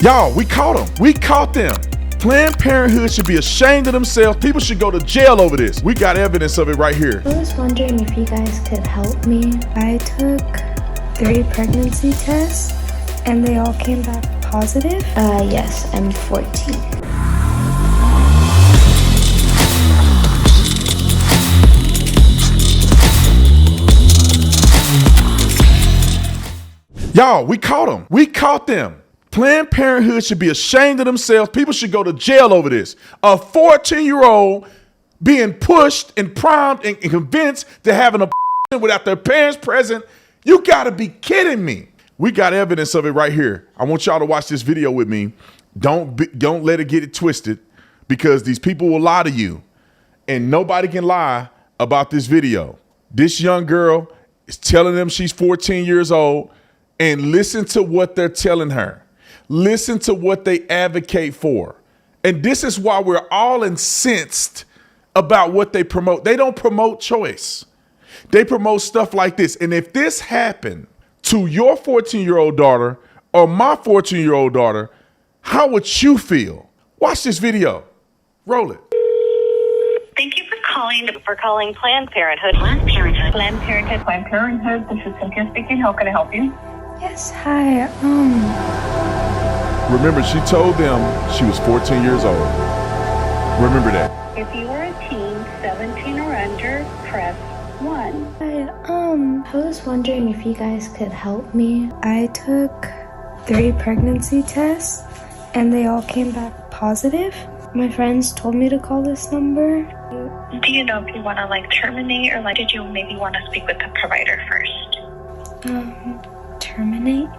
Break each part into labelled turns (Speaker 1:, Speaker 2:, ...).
Speaker 1: Y'all, we caught them. We caught them. Planned Parenthood should be ashamed of themselves. People should go to jail over this. We got evidence of it right here.
Speaker 2: I was wondering if you guys could help me. I took 3 pregnancy tests and they all came back positive. Yes, I'm 14.
Speaker 1: Y'all, we caught them. We caught them. Planned Parenthood should be ashamed of themselves. People should go to jail over this. A 14-year-old being pushed and primed and convinced to have an abortion without their parents present. You gotta be kidding me. We got evidence of it right here. I want y'all to watch this video with me. Don't let it get it twisted, because these people will lie to you and nobody can lie about this video. This young girl is telling them she's 14 years old, and listen to what they're telling her. Listen to what they advocate for. And this is why we're all incensed about what they promote. They don't promote choice. They promote stuff like this. And if this happened to your 14-year-old daughter or my 14-year-old daughter, how would you feel? Watch this video. Roll it.
Speaker 3: Thank you for calling Planned Parenthood. Planned Parenthood. Planned Parenthood. Planned Parenthood. This is Cynthia speaking. How can I help you?
Speaker 2: Yes, hi.
Speaker 1: Remember, she told them she was 14 years old. Remember that.
Speaker 3: If you are a teen, 17 or under, press 1.
Speaker 2: I was wondering if you guys could help me. I took 3 pregnancy tests and they all came back positive. My friends told me to call this number.
Speaker 3: Do you know if you want to terminate, or did you maybe want to speak with the provider first?
Speaker 2: Terminate?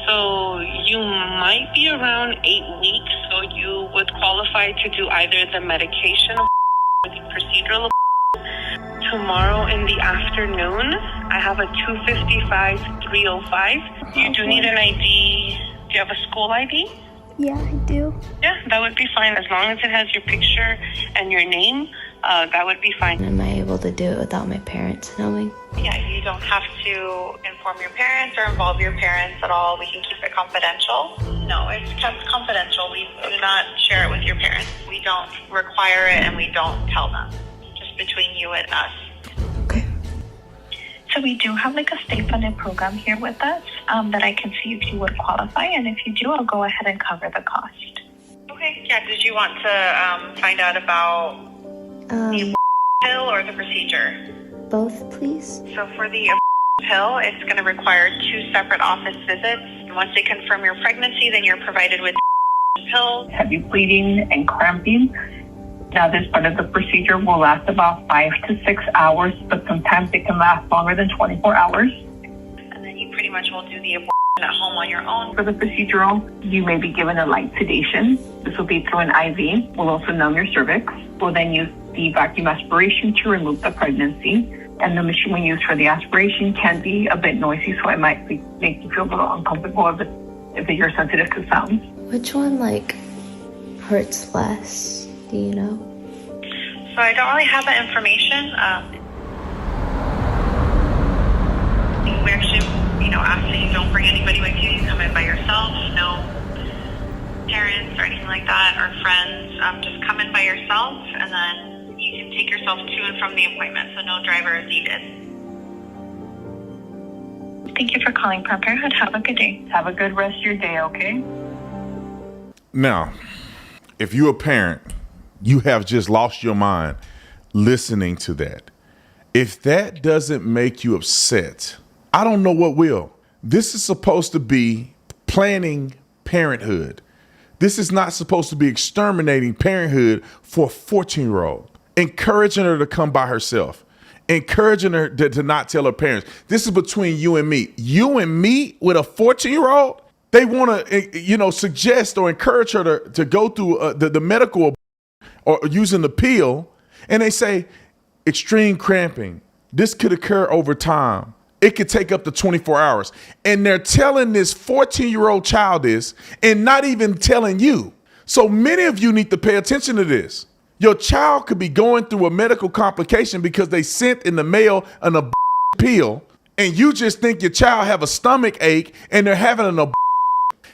Speaker 4: So you might be around 8 weeks, so you would qualify to do either the medication or procedural. Tomorrow in the afternoon, I have a 255-305. You do need an ID. Do you have a school ID?
Speaker 2: Yeah, I do.
Speaker 4: Yeah, that would be fine. As long as it has your picture and your name, that would be fine.
Speaker 2: Am I able to do it without my parents knowing?
Speaker 3: Yeah, you don't have to inform your parents or involve your parents at all. We can keep it confidential. No, it's kept confidential. We do not share it with your parents. We don't require it and we don't tell them. Just between you and us.
Speaker 2: Okay.
Speaker 3: So we do have a state-funded program here with us that I can see if you would qualify. And if you do, I'll go ahead and cover the cost. Okay, yeah. Did you want to find out about the pill or the procedure?
Speaker 2: Both, please.
Speaker 3: So for the pill, it's going to require 2 separate office visits. Once they confirm your pregnancy, then you're provided with the pill. Heavy bleeding and cramping. Now, this part of the procedure will last about 5 to 6 hours, but sometimes it can last longer than 24 hours. And then you pretty much will do the abortion at home on your own. For the procedural, you may be given a light sedation. This will be through an IV. We'll also numb your cervix. We'll then use the vacuum aspiration to remove the pregnancy. And the machine we use for the aspiration can be a bit noisy, so it might make you feel a little uncomfortable if you're sensitive to sounds.
Speaker 2: Which one, hurts less? Do you know?
Speaker 3: So I don't really have that information. We actually, ask that you don't bring anybody with you. You come in by yourself. No parents or anything like that, or friends. Just come in by yourself, and then you can take yourself to and from the appointment, so no driver is needed. Thank you for calling Planned Parenthood. Have a good day. Have a good rest of your day, okay?
Speaker 1: Now, if you're a parent, you have just lost your mind listening to that. If that doesn't make you upset, I don't know what will. This is supposed to be planning parenthood. This is not supposed to be exterminating parenthood for a 14-year-old. Encouraging her to come by herself. Encouraging her to not tell her parents. This is between you and me. You and me with a 14-year-old? They want to, suggest or encourage her to go through the medical or using the pill. And they say extreme cramping. This could occur over time. It could take up to 24 hours. And they're telling this 14-year-old child this and not even telling you. So many of you need to pay attention to this. Your child could be going through a medical complication because they sent in the mail an pill, and you just think your child have a stomach ache and they're having an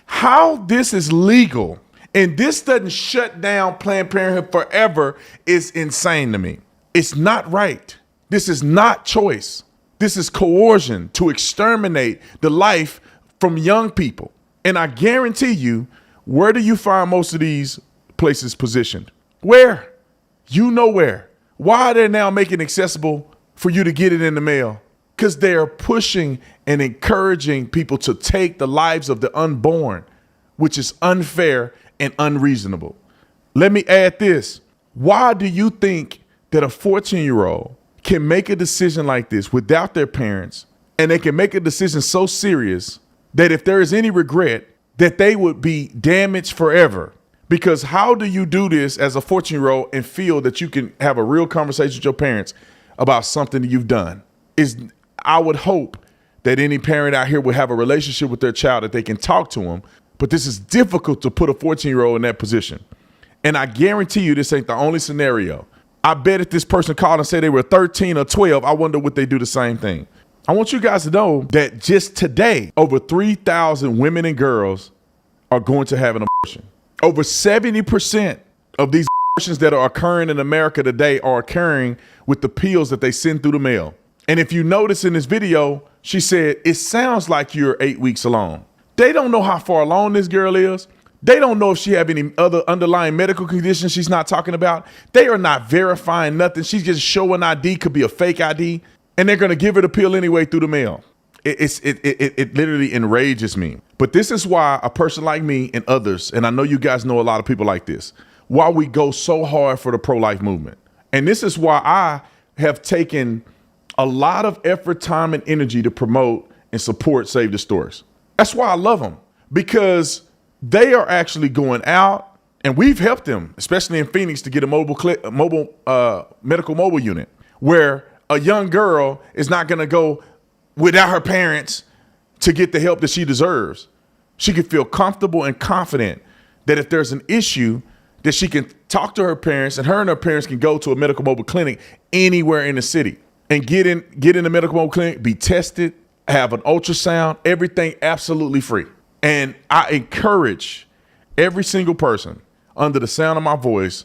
Speaker 1: How this is legal and this doesn't shut down Planned Parenthood forever is insane to me. It's not right. This is not choice. This is coercion to exterminate the life from young people. And I guarantee you, where do you find most of these places positioned? Where? You know where. Why are they now making it accessible for you to get it in the mail? Because they are pushing and encouraging people to take the lives of the unborn, which is unfair and unreasonable. Let me add this. Why do you think that a 14-year-old can make a decision like this without their parents, and they can make a decision so serious that if there is any regret, that they would be damaged forever? Because how do you do this as a 14-year-old and feel that you can have a real conversation with your parents about something that you've done? I would hope that any parent out here would have a relationship with their child, that they can talk to them. But this is difficult to put a 14-year-old in that position. And I guarantee you this ain't the only scenario. I bet if this person called and said they were 13 or 12, I wonder would they do the same thing. I want you guys to know that just today, over 3,000 women and girls are going to have an abortion. Over 70% of these abortions that are occurring in America today are occurring with the pills that they send through the mail. And if you notice in this video, she said, it sounds like you're 8 weeks along. They don't know how far along this girl is. They don't know if she have any other underlying medical conditions she's not talking about. They are not verifying nothing. She's just showing ID, could be a fake ID. And they're going to give her the pill anyway through the mail. It literally enrages me. But this is why a person like me and others, and I know you guys know a lot of people like this, why we go so hard for the pro-life movement. And this is why I have taken a lot of effort, time, and energy to promote and support Save the Storks. That's why I love them, because they are actually going out, and we've helped them, especially in Phoenix, to get a medical mobile unit where a young girl is not going to go without her parents to get the help that she deserves. She can feel comfortable and confident that if there's an issue, that she can talk to her parents, and her parents can go to a medical mobile clinic anywhere in the city and get in the medical mobile clinic, be tested, have an ultrasound, everything absolutely free. And I encourage every single person under the sound of my voice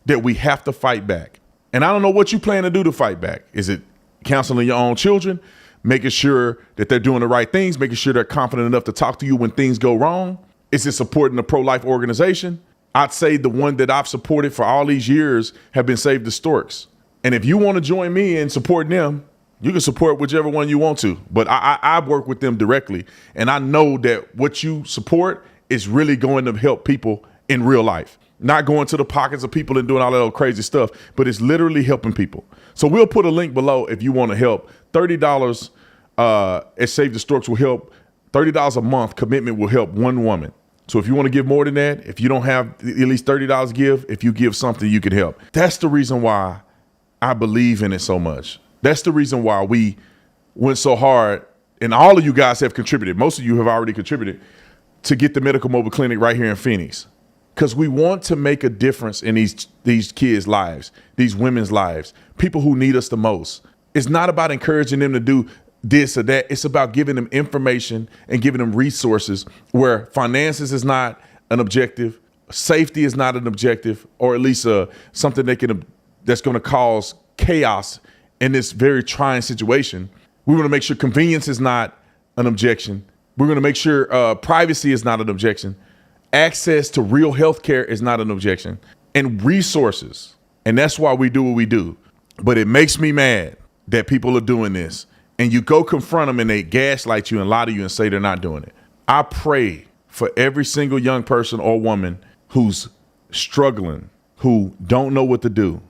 Speaker 1: that we have to fight back. And I don't know what you plan to do to fight back. Is it counseling your own children, making sure that they're doing the right things, making sure they're confident enough to talk to you when things go wrong? Is it supporting a pro-life organization? I'd say the one that I've supported for all these years have been Save the Storks. And if you want to join me in supporting them, you can support whichever one you want to. But I work with them directly. And I know that what you support is really going to help people in real life. Not going to the pockets of people and doing all that old crazy stuff, but it's literally helping people. So we'll put a link below if you want to help. $30 at Save the Storks will help. $30 a month commitment will help one woman. So if you want to give more than that, if you don't have at least $30 to give, if you give something, you can help. That's the reason why I believe in it so much. That's the reason why we went so hard, and all of you guys have contributed. Most of you have already contributed to get the medical mobile clinic right here in Phoenix, because we want to make a difference in these kids' lives, these women's lives, people who need us the most. It's not about encouraging them to do this or that. It's about giving them information and giving them resources where finances is not an objective, safety is not an objective, or at least something that's going to cause chaos in this very trying situation. We want to make sure convenience is not an objection. We're going to make sure privacy is not an objection. Access to real health care is not an objection, and resources. And that's why we do what we do. But it makes me mad that people are doing this, and you go confront them and they gaslight you and lie to you and say they're not doing it. I pray for every single young person or woman who's struggling, who don't know what to do.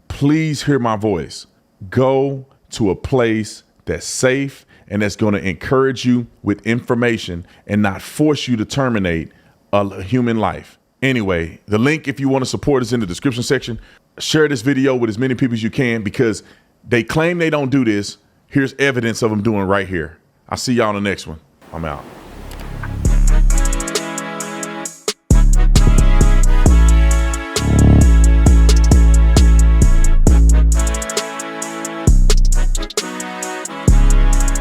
Speaker 1: Please hear my voice. Go to a place that's safe and that's going to encourage you with information and not force you to terminate a human life. Anyway, the link, if you want to support, is in the description section. Share this video with as many people as you can, because they claim they don't do this. Here's evidence of them doing right here. I'll see y'all in the next one. I'm out.